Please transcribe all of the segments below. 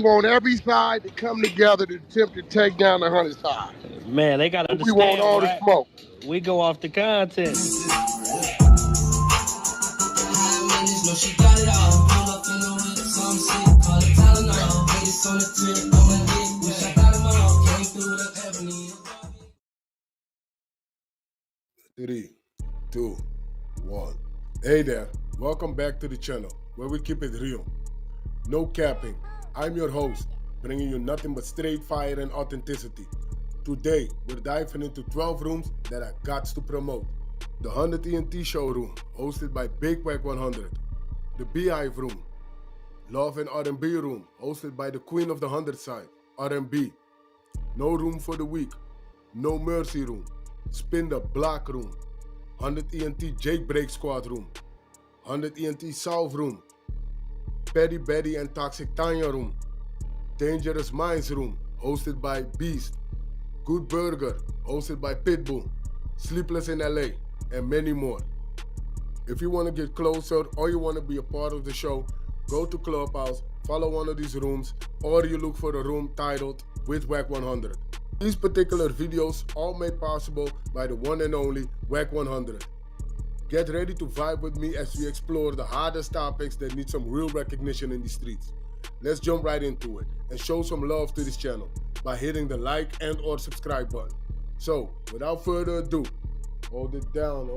want every side to come together to attempt to take down the 100 side. Man, they gotta understand. We want all the smoke. We go off the content. Three, two, one. Hey there, welcome back to the channel where we keep it real. No capping. I'm your host, bringing you nothing but straight fire and authenticity. Today, we're diving into 12 rooms that I got to promote. The 100 ENT showroom, hosted by Big Wack100. The Beehive room. Love and R&B room, hosted by the queen of the 100 side, R&B. No room for the weak. No mercy room. Spin the block room. 100 ENT Jailbreak Squad room. 100 ENT South room. Petty Betty and Toxic Tanya room. Dangerous Minds room, hosted by Beast. Good Burger, hosted by Pitbull. Sleepless in LA, and many more. If you want to get closer or you want to be a part of the show, go to Clubhouse, follow one of these rooms, or you look for a room titled with Wack100. These particular videos all made possible by the one and only Wack100. Get ready to vibe with me as we explore the hardest topics that need some real recognition in the streets. Let's jump right into it and show some love to this channel by hitting the like and or subscribe button. So, without further ado, hold it down.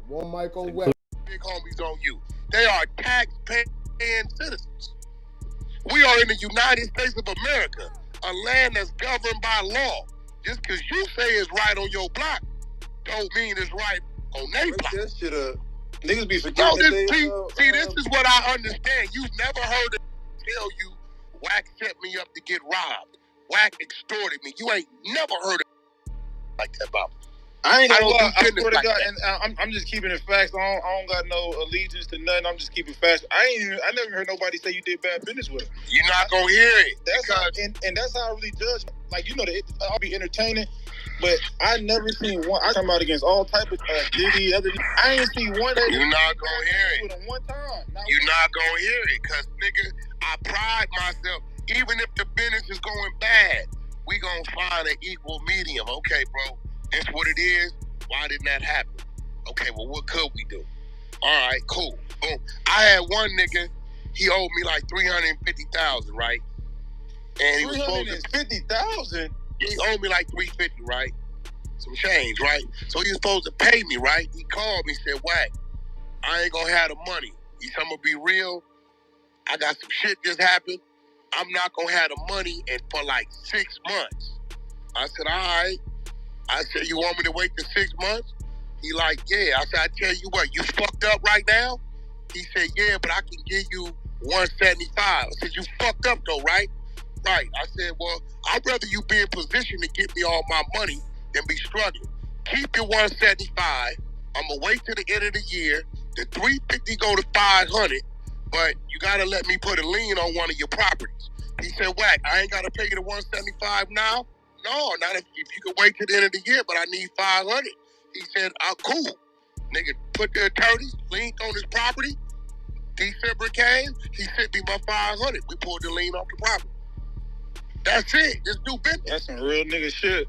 One mic on Wack. Big homies on you. They are tax-paying citizens. We are in the United States of America, a land that's governed by law. Just because you say it's right on your block, don't mean it's right on their block. That shit up. Niggas be forgetting. See, this is what I understand. You've never heard it tell you, Wack set me up to get robbed. Wack extorted me. You ain't never heard it like that about me. I ain't gonna lie, I swear to God, and I'm just keeping it facts. I don't got no allegiance to nothing. I'm just keeping facts. I never heard nobody say you did bad business with him. You're not gonna hear it. That's how, and that's how I really judge. Like, you know, I'll be entertaining, but I never seen one. I come out against all type of Diddy, other. I ain't seen one that. You're not gonna hear it. With him one time. You're not gonna hear it, cause nigga, I pride myself. Even if the business is going bad, we gonna find an equal medium. Okay, bro, that's what it is. Why didn't that happen? Okay, well, what could we do? All right, cool. Boom. I had one nigga, he owed me like $350,000, right? And he was supposed to $350,000. He owed me like $350, right? Some change, right? So he was supposed to pay me, right? He called me, said, Wack, I ain't gonna have the money. He said, I'm gonna be real. I got some shit just happened. I'm not gonna have the money and for like 6 months. I said, all right. I said, you want me to wait till 6 months? He like, yeah. I said, I tell you what, you fucked up right now? He said, yeah, but I can give you 175. I said, you fucked up though, right? Right. I said, well, I'd rather you be in position to get me all my money than be struggling. Keep your 175. I'm gonna wait till the end of the year. The 350 go to 500, but you gotta let me put a lien on one of your properties. He said, Wack, I ain't gotta pay you the 175 now? No, not if you could wait till the end of the year, but I need 500. He said, cool. Nigga, put the attorneys, lien on his property. December came, he sent me my 500. We pulled the lien off the property. That's it. Just do business. That's some real nigga shit.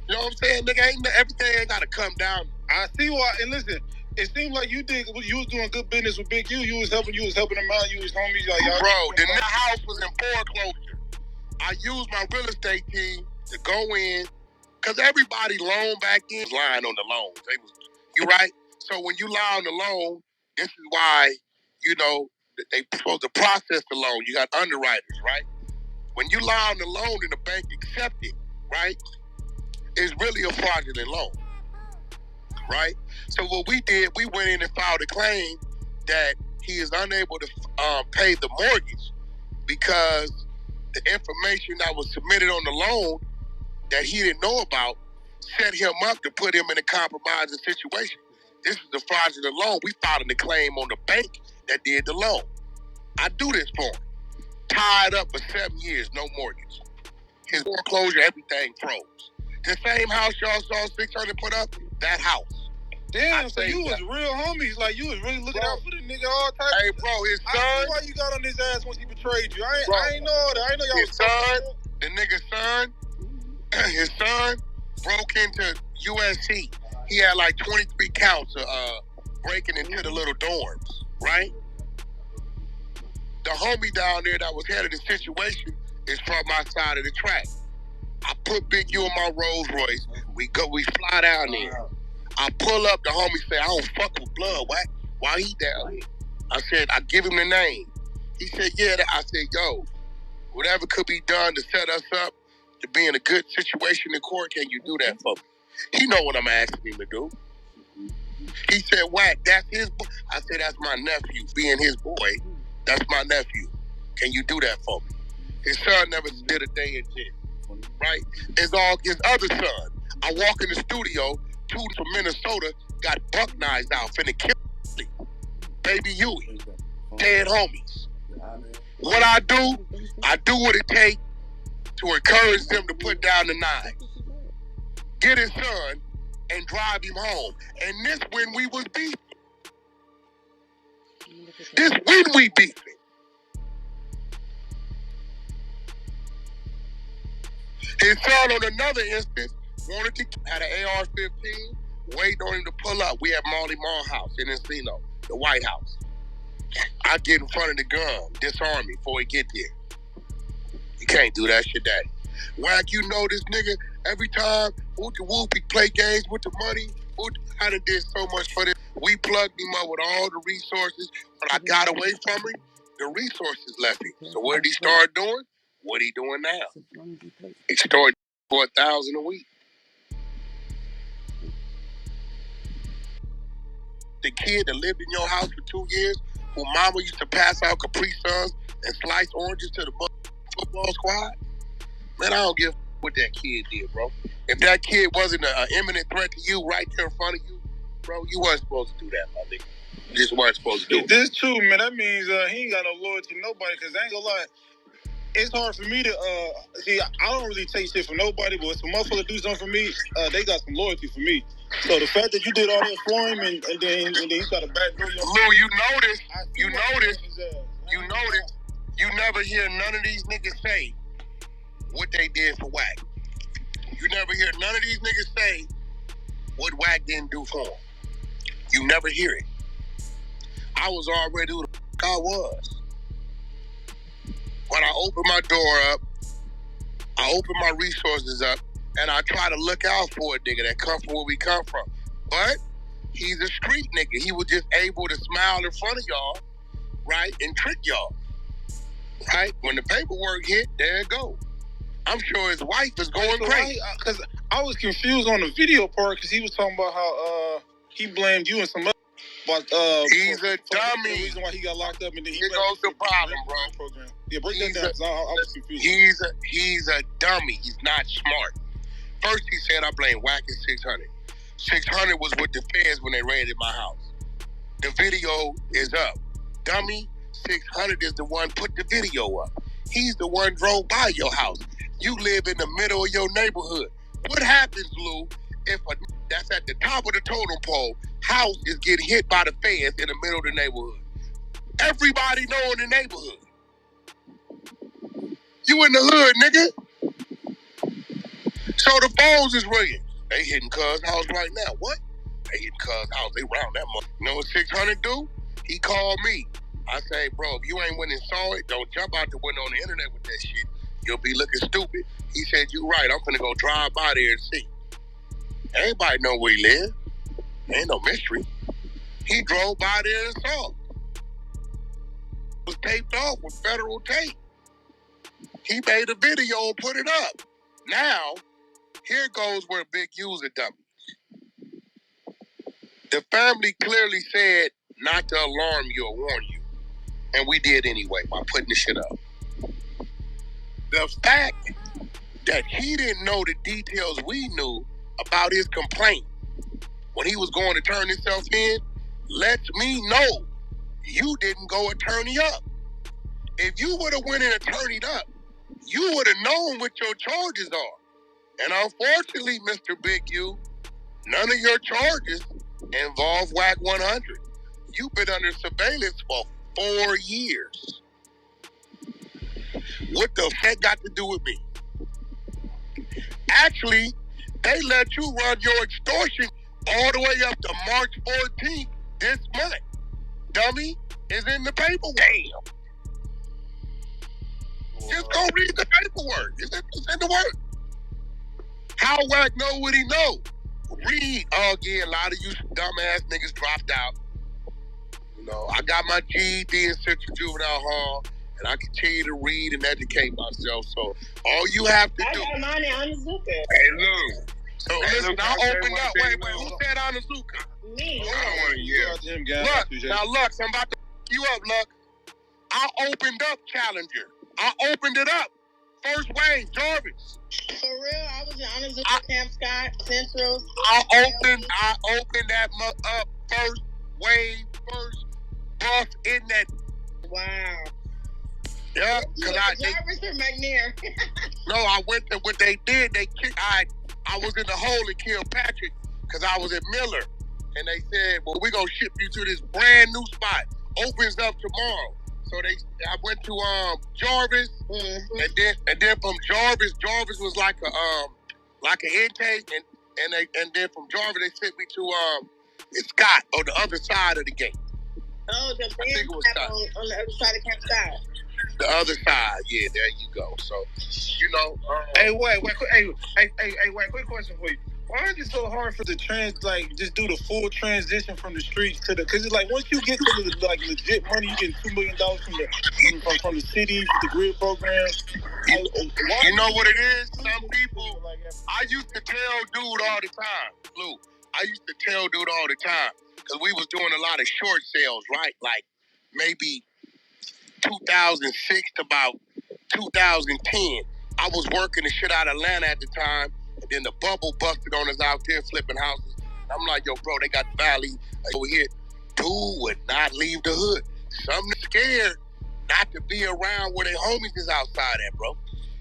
You know what I'm saying? Nigga, everything ain't gotta come down. I see why, and listen, it seemed like you was doing good business with Big U. You was helping him out. You was homies. Like, y'all. Bro, the house was in foreclosure. I used my real estate team to go in, because everybody loaned back in was lying on the loans. You right? So when you lie on the loan, this is why, you know, they supposed to process the loan. You got underwriters, right? When you lie on the loan and the bank accept it, right, it's really a fraudulent loan, right? So what we did, we went in and filed a claim that he is unable to pay the mortgage because the information that was submitted on the loan that he didn't know about set him up to put him in a compromising situation. This is the fraudulent loan. We filed a claim on the bank that did the loan. I do this for him. Tied up for 7 years, no mortgage. His foreclosure, everything froze. The same house y'all saw 600 put up, that house. Damn, so you was real homies. Like, you was really looking out for the nigga all type. Hey, bro, his son. I see why you got on his ass once he betrayed you. I ain't know that. I ain't know y'all his was son, the nigga's son, his son broke into USC. He had like 23 counts of breaking into the little dorms, right? The homie down there that was head of the situation is from my side of the track. I put Big U in my Rolls Royce. We fly down there. I pull up, the homie say, I don't fuck with blood. Why he down here? I said, I give him the name. He said, yeah. I said, yo, whatever could be done to set us up to be in a good situation in court, can you do that for me? He know what I'm asking him to do. He said, Wack, that's his boy. I said, that's my nephew. Being his boy, that's my nephew. Can you do that for me? His son never did a day in jail, right? His other son. I walk in the studio, two from Minnesota got buck knives out, finna kill me. Baby Huey, dead homies. What I do what it takes to encourage them to put down the knives. Get his son and drive him home. And this when we was beefing. This when we beefing. His son on another instance wanted to had an AR-15, waiting on him to pull up. We had Marley Mall House in Encino, the White House. I get in front of the gun, disarm me before he get there. You can't do that shit, daddy. Wack, you know this nigga, every time he play games with the money, I done did so much for this. We plugged him up with all the resources, but I got away from him, the resources left him. So what did he start doing? What he doing now? He started for $1,000 a week. The kid that lived in your house for 2 years, who mama used to pass out Capri Suns and slice oranges to the football squad, man, I don't give a what that kid did, bro. If that kid wasn't an imminent threat to you right there in front of you, bro, you weren't supposed to do that, my nigga. You just weren't supposed to do it. This true, man. That means he ain't got no loyalty to nobody, because I ain't gonna lie. It's hard for me to, see, I don't really take shit from nobody, but if some motherfucker do something for me, they got some loyalty for me. So the fact that you did all that for him and then you got a backdoor. Lou, you notice, you never hear none of these niggas say what they did for Wack. You never hear none of these niggas say what Wack didn't do for him. You never hear it. I was already who the fuck I was. When I open my door up, I open my resources up, and I try to look out for a nigga that come from where we come from. But he's a street nigga. He was just able to smile in front of y'all, right, and trick y'all, right? When the paperwork hit, there it go. I'm sure his wife is going crazy. Because I was confused on the video part, because he was talking about how he blamed you and some other. But he's a dummy. The reason why he got locked up, and then here goes the problem, bro. Program. Yeah, break that down. I was confused. He's a dummy. He's not smart. First, he said I blame Wack and 600. 600 was with the feds when they raided my house. The video is up. Dummy, 600 is the one put the video up. He's the one drove by your house. You live in the middle of your neighborhood. What happens, Lou, if that's at the top of the totem pole, house is getting hit by the feds in the middle of the neighborhood? Everybody know in the neighborhood. You in the hood, nigga. So the phones is ringing. They hitting cuz house right now. What? They hitting cuz house. They round that money. You know what 600 do? He called me. I say, bro, if you ain't went and saw it, don't jump out the window on the internet with that shit. You'll be looking stupid. He said, you right. I'm finna go drive by there and see. Everybody know where he live. Ain't no mystery. He drove by there and saw it. It was taped off with federal tape. He made a video and put it up. Now, here goes where Big U's a dummy. The family clearly said not to alarm you or warn you. And we did anyway by putting the shit up. The fact that he didn't know the details we knew about his complaint when he was going to turn himself in lets me know you didn't go attorney up. If you would have went and attorneyed up, you would have known what your charges are. And unfortunately, Mr. Big U, none of your charges involve Wack100. You've been under surveillance for 4 years. What the heck got to do with me? Actually, they let you run your extortion all the way up to March 14th this month. Dummy, is in the paperwork. Damn. Just go read the paperwork. It's in the work. How Wack know what he know? Read. Again, a lot of you dumbass niggas dropped out. You know, I got my GED in Central Juvenile Hall, and I continue to read and educate myself. So all you have to do. I got mine on Onizuka. Hey, look. So listen, I opened up. Wait, who said Onizuka? Me. I don't want to yell. Look, I'm about to you up, look. I opened up Challenger. I opened it up. First wave, Jarvis. For real, I was in Onizuka, Camp Scott, Central. I opened that up. First wave, first bus in that. Wow. Yeah, because Jarvis or McNair? No, I went to what they did. They kicked. I was in the hole and killed Patrick because I was at Miller, and they said, "Well, we're gonna ship you to this brand new spot. Opens up tomorrow." So I went to Jarvis, and then from Jarvis was like an intake, and then from Jarvis they sent me to Scott on the other side of the gate. Oh, the band on the other side of Camp Scott. The other side, yeah, there you go. So, you know. Hey, wait, quick question for you. Why is it so hard for the just do the full transition from the streets to because it's like once you get to the legit money, you get $2 million from the city for the grid program. You know what it is? Some people. I used to tell dude all the time, Lou. I used to tell dude all the time because we was doing a lot of short sales, right? Like maybe 2006 to about 2010. I was working the shit out of Atlanta at the time. And then the bubble busted on us out there flipping houses. I'm like, yo, bro, they got the valley over here. Dude would not leave the hood. Some scared not to be around where their homies is outside at, bro.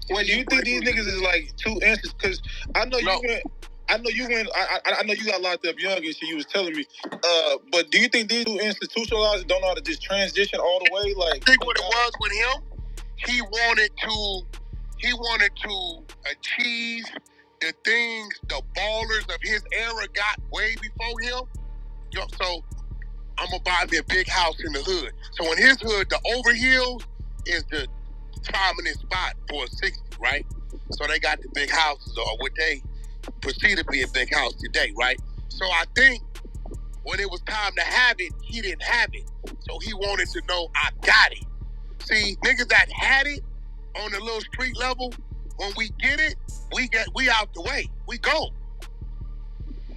Well, do you think these niggas is like too anxious? Because I know you went. I know you got locked up young and shit. You was telling me. But do you think these two institutionalized and don't know how to just transition all the way? Like, I think what it was with him, he wanted to achieve the things the ballers of his era got way before him. So I'm gonna buy me a big house in the hood. So in his hood, the Overhills is the prominent spot for a 60, right? So they got the big houses, or what they perceive to be a big house today, right? So I think when it was time to have it, he didn't have it. So he wanted to know, I got it. See, niggas that had it on the little street level, when we get it, we out the way. We go.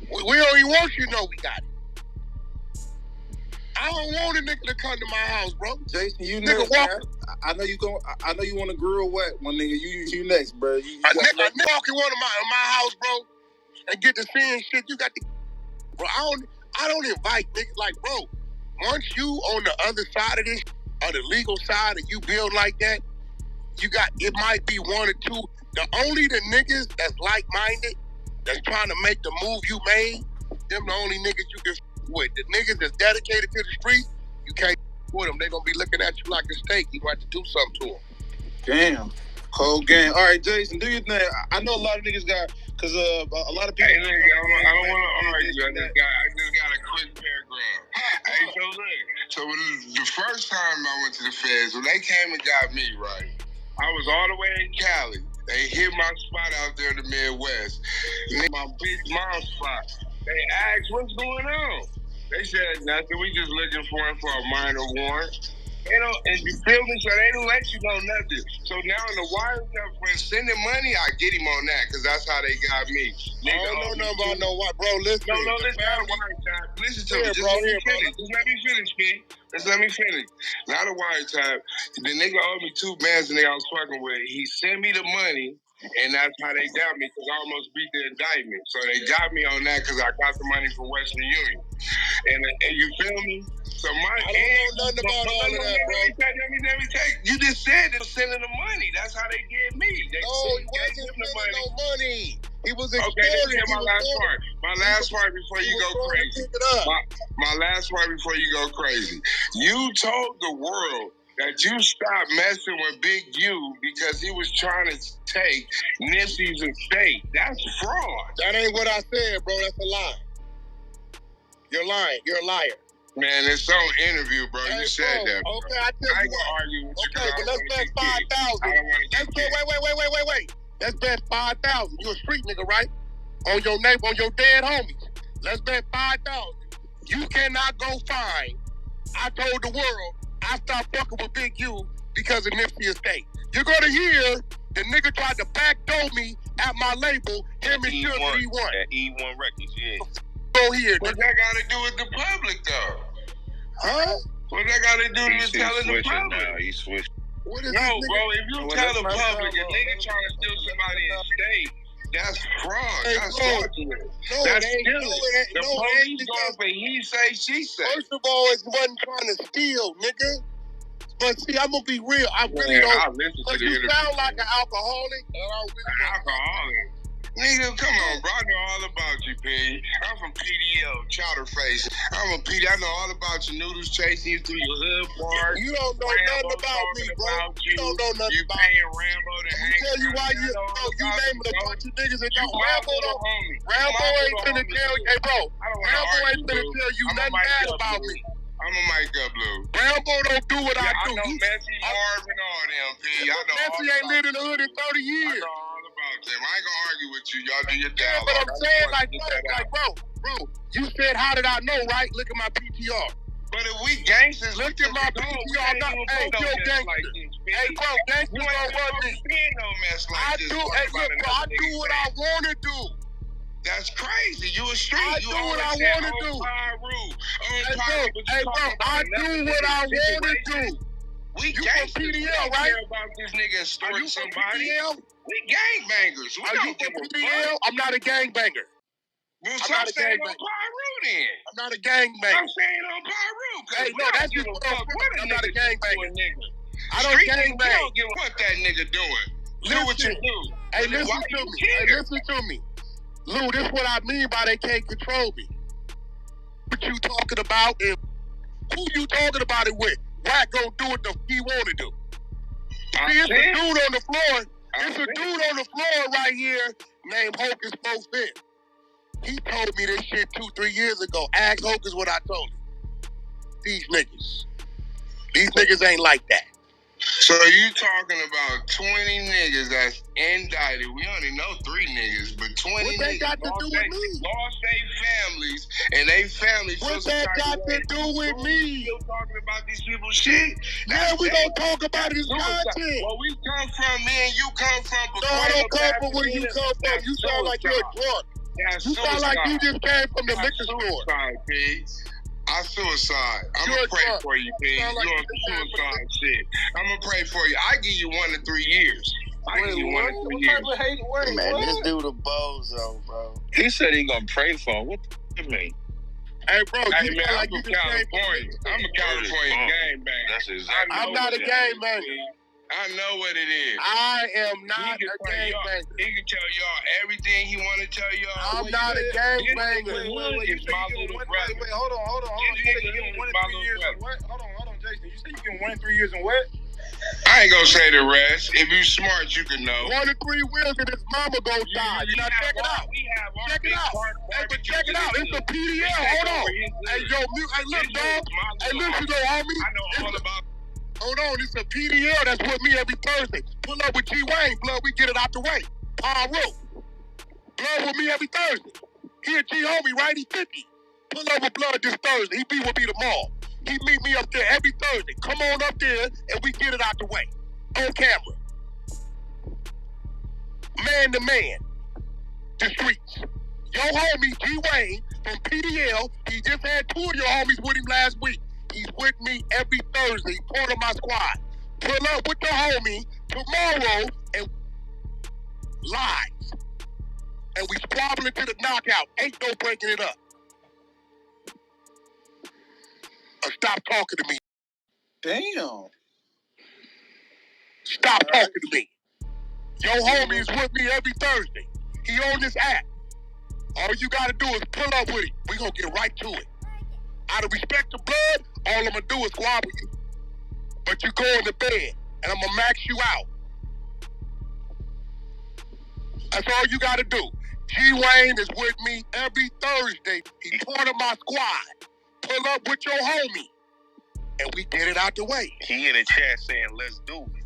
We don't even want you to know we got it. I don't want a nigga to come to my house, bro. Jason, you next, man. I know you want to grill wet one nigga. You next, bro. A nigga walk in one of my house, bro, and get to seeing shit. You got the bro. I don't invite niggas like, bro. Once you on the other side of this, or the legal side, and you build like that, it might be one or two. The niggas that's like-minded, that's trying to make the move you made, them the only niggas you can with. The niggas that's dedicated to the street, you can't with them. They gonna be looking at you like a steak. You got to do something to them. Damn. Cold game. All right, Jason, do your thing. I know a lot of niggas got, because a lot of people... Hey, look, I don't want to argue. I just got a quick paragraph. Hey, so the first time I went to the feds, when they came and got me, right, I was all the way in Cali. They hit my spot out there in the Midwest. My big mom spot. They asked, what's going on? They said, nothing. We just looking for him for a minor warrant. And you feel me? So they don't let you know nothing. So now in the wiretap for sending money, I get him on that because that's how they got me. I don't know nothing about no what, bro. Listen. No, listen. Listen to me. Just let me finish. Just let me finish, P. Just let me finish. Not a wiretap. The nigga owed me $2 bands, the nigga I was fucking with. He sent me the money, and that's how they got me because I almost beat the indictment. So they got me on that because I got the money from Western Union. And you feel me? So I don't know nothing about all of that, bro. Let me take. You just said they were sending the money. That's how they get me. No, he wasn't sending no money. He was Okay, extorting. let's get my last part. My last part before you go crazy. My last part before you go crazy. You told the world that you stopped messing with Big U because he was trying to take Nipsey's estate. That's fraud. That ain't what I said, bro. That's a lie. You're lying. You're a liar. Man, it's on interview, bro. Hey, you said that. Bro. Okay, I tell I you ain't gonna argue with you. Okay, but let's bet 5,000. Let's bet. Wait. Let's bet 5,000. You a street nigga, right? On your neighbor, on your dead homies. Let's bet 5,000. You cannot go find. I told the world I stopped fucking with Big U because of Nipsey estate. You're gonna hear the nigga tried to backdoor me at my label. Him and Sugar E1. At E1 Records, yeah. Go here. What that got to do with the public, though? Huh? What that got to do with telling the public? Now. He switched. No, bro, if you tell the public a nigga trying to steal somebody's estate, that's fraud. Hey, that's bro. fraudulent. No, That's it ain't. stealing. The police because going for he say, she say. First of all, it wasn't trying to steal, nigga. But see, I'm gonna be real. I really don't. I listen to the you interview. sound like an alcoholic, and I don't really Alcoholic. Nigga, come on, bro. I know all about you, P. I'm from PDL, Chowder Face. I'm a PD. I know all about your noodles chasing you through your hood bars. You don't know nothing about me, bro. You don't know nothing you about me. paying Rambo to hang. Tell you why you naming a bunch of niggas that don't. Rambo ain't finna tell you. Hey, bro. Rambo ain't finna tell you nothing bad about me. I'm a mic up, Blue. Rambo don't do what I do. I know Messi, Marvin, all them, P. I know Messi ain't lived in the hood in 30 years. I know all about them. I ain't gonna argue with you. Y'all do your Yeah, dialogue. but I'm saying, bro, you said, how did I know, right? Look at my PTR. But if we gangsters, look at my PTR. Hey, yo, gangster. Hey, bro, gangsters don't run me. I do, hey, look, bro, I do what I want to do. That's crazy. You a street. I do what I want to do. Hey, bro, I do what I want to do. We gangsters. PDL, right? About this nigga extorting somebody. PDL? We gangbangers. We don't give a PDL? I'm not a gangbanger. Well, I'm not a gangbanger. I'm not a gangbanger. I'm saying on Pyru. Hey, no, that's just what I'm not a gangbanger. I don't gangbang. Don't give what that nigga doing. Do what you do. Hey, listen to me. Hey, listen to me. Lou, this is what I mean by they can't control me. What you talking about and who you talking about it with? Wack gonna do what the he wanna do. See, it's a dude on the floor. It's a dude on the floor right here named Hocus Pocus. He told me this shit 2-3 years ago. Ask Hocus what I told him. These niggas ain't like that. So you talking about 20 niggas that's indicted. We only know 3 niggas, but 20 what niggas they got to do with me? Lost their families, and they families. What that got to do with me? Still talking about these people's shit? Yeah, we gonna talk about his content. Where we come from, me and you come from. No, I don't come from where you come from. You sound like you're drunk. You sound like you just came from the liquor store. I suicide. I'm gonna pray for you, P. You on suicide shit. I'm gonna pray for you. I give you 1 to 3 years. I give you 1 to 3 years. Man, this dude a bozo, bro. He said he gonna pray for him. What the mean? Hey, bro, hey, you man, I'm like from California. I'm a California gangbanger. That's exactly. I'm not a gangbanger. I know what it is. I am not a gangbanger. He can tell y'all everything he want to tell y'all. I'm not a gangbanger. Wait, hold on. You said you give him 1 to 3 years and what? Hold on, Jason. You said you give him 1 to 3 years and what? I ain't gonna say the rest. If you smart, you can know. 1 to 3 years and his mama gonna die. Now check it out. Check it out. Hey, but check it out. It's a PDL. Hold on. Hey, yo, hey, look, dog. Hey, listen, though, homie. I know all about. Hold on, it's a PDL that's with me every Thursday. Pull up with G Wayne, blood, we get it out the way. Pyru. Blood with me every Thursday. He a G homie, right? He 50. Pull up with blood this Thursday. He be with me tomorrow. He meet me up there every Thursday. Come on up there and we get it out the way. On camera. Man to man. The streets. Your homie, G Wayne, from PDL, he just had 2 of your homies with him last week. He's with me every Thursday, part of my squad. Pull up with the homie tomorrow and live. And we squabbling to the knockout. Ain't no breaking it up. Or stop talking to me. Damn. Stop talking to me. Your homie is with me every Thursday. He on this app. All you gotta do is pull up with him. We gonna get right to it. Out of respect to blood, all I'm gonna do is squabble you. But you go in the bed, and I'm gonna max you out. That's all you gotta do. G-Wayne is with me every Thursday. He's part of my squad. Pull up with your homie, and we get it out the way. He in the chat saying, let's do it.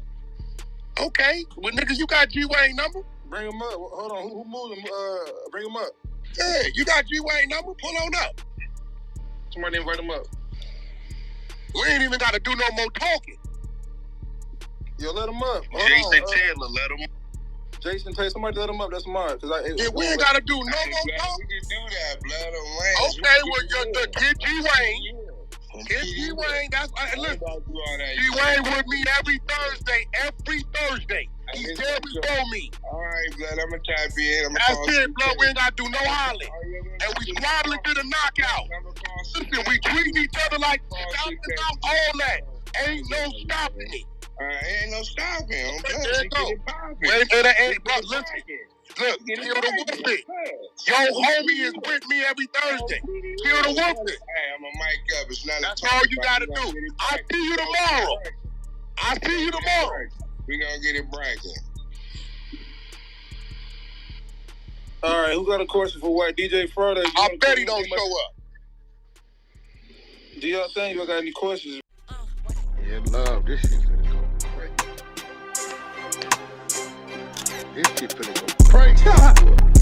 Okay. Well, niggas, you got G-Wayne number? Bring him up. Hold on. Who moved him? Bring him up. Yeah, you got G-Wayne number? Pull on up. Somebody invite him up. We ain't even gotta do no more talking. Yo, let him up. Jason Taylor, let him up. Jason Taylor, somebody let him up. That's mine. Yeah, we ain't gotta do no more talking. We can do that, blood on Wayne. Okay, well, get G-Wayne. Get G-Wayne. That's listen. G-Wayne with me every Thursday. He's there before me. All right, blood. I'm gonna tap in. That's it, blood. We ain't gotta do no hollering. And we squabbling to the knockout. Listen, we treating each other like stopping out all that. Ain't no stopping it. Ain't no stopping. There you go. Wait, bro, listen. Look, kill the wolfie. Your homie is with me every Thursday. Kill the wolfie. Hey, I'm a mic up. It's not. That's all you gotta do. I'll see you tomorrow. We gonna get it bragging. All right, who got a question for what? DJ Friday? I bet he don't show up. Do y'all think y'all got any questions? Yeah, love. This shit finna go crazy. This shit finna go crazy.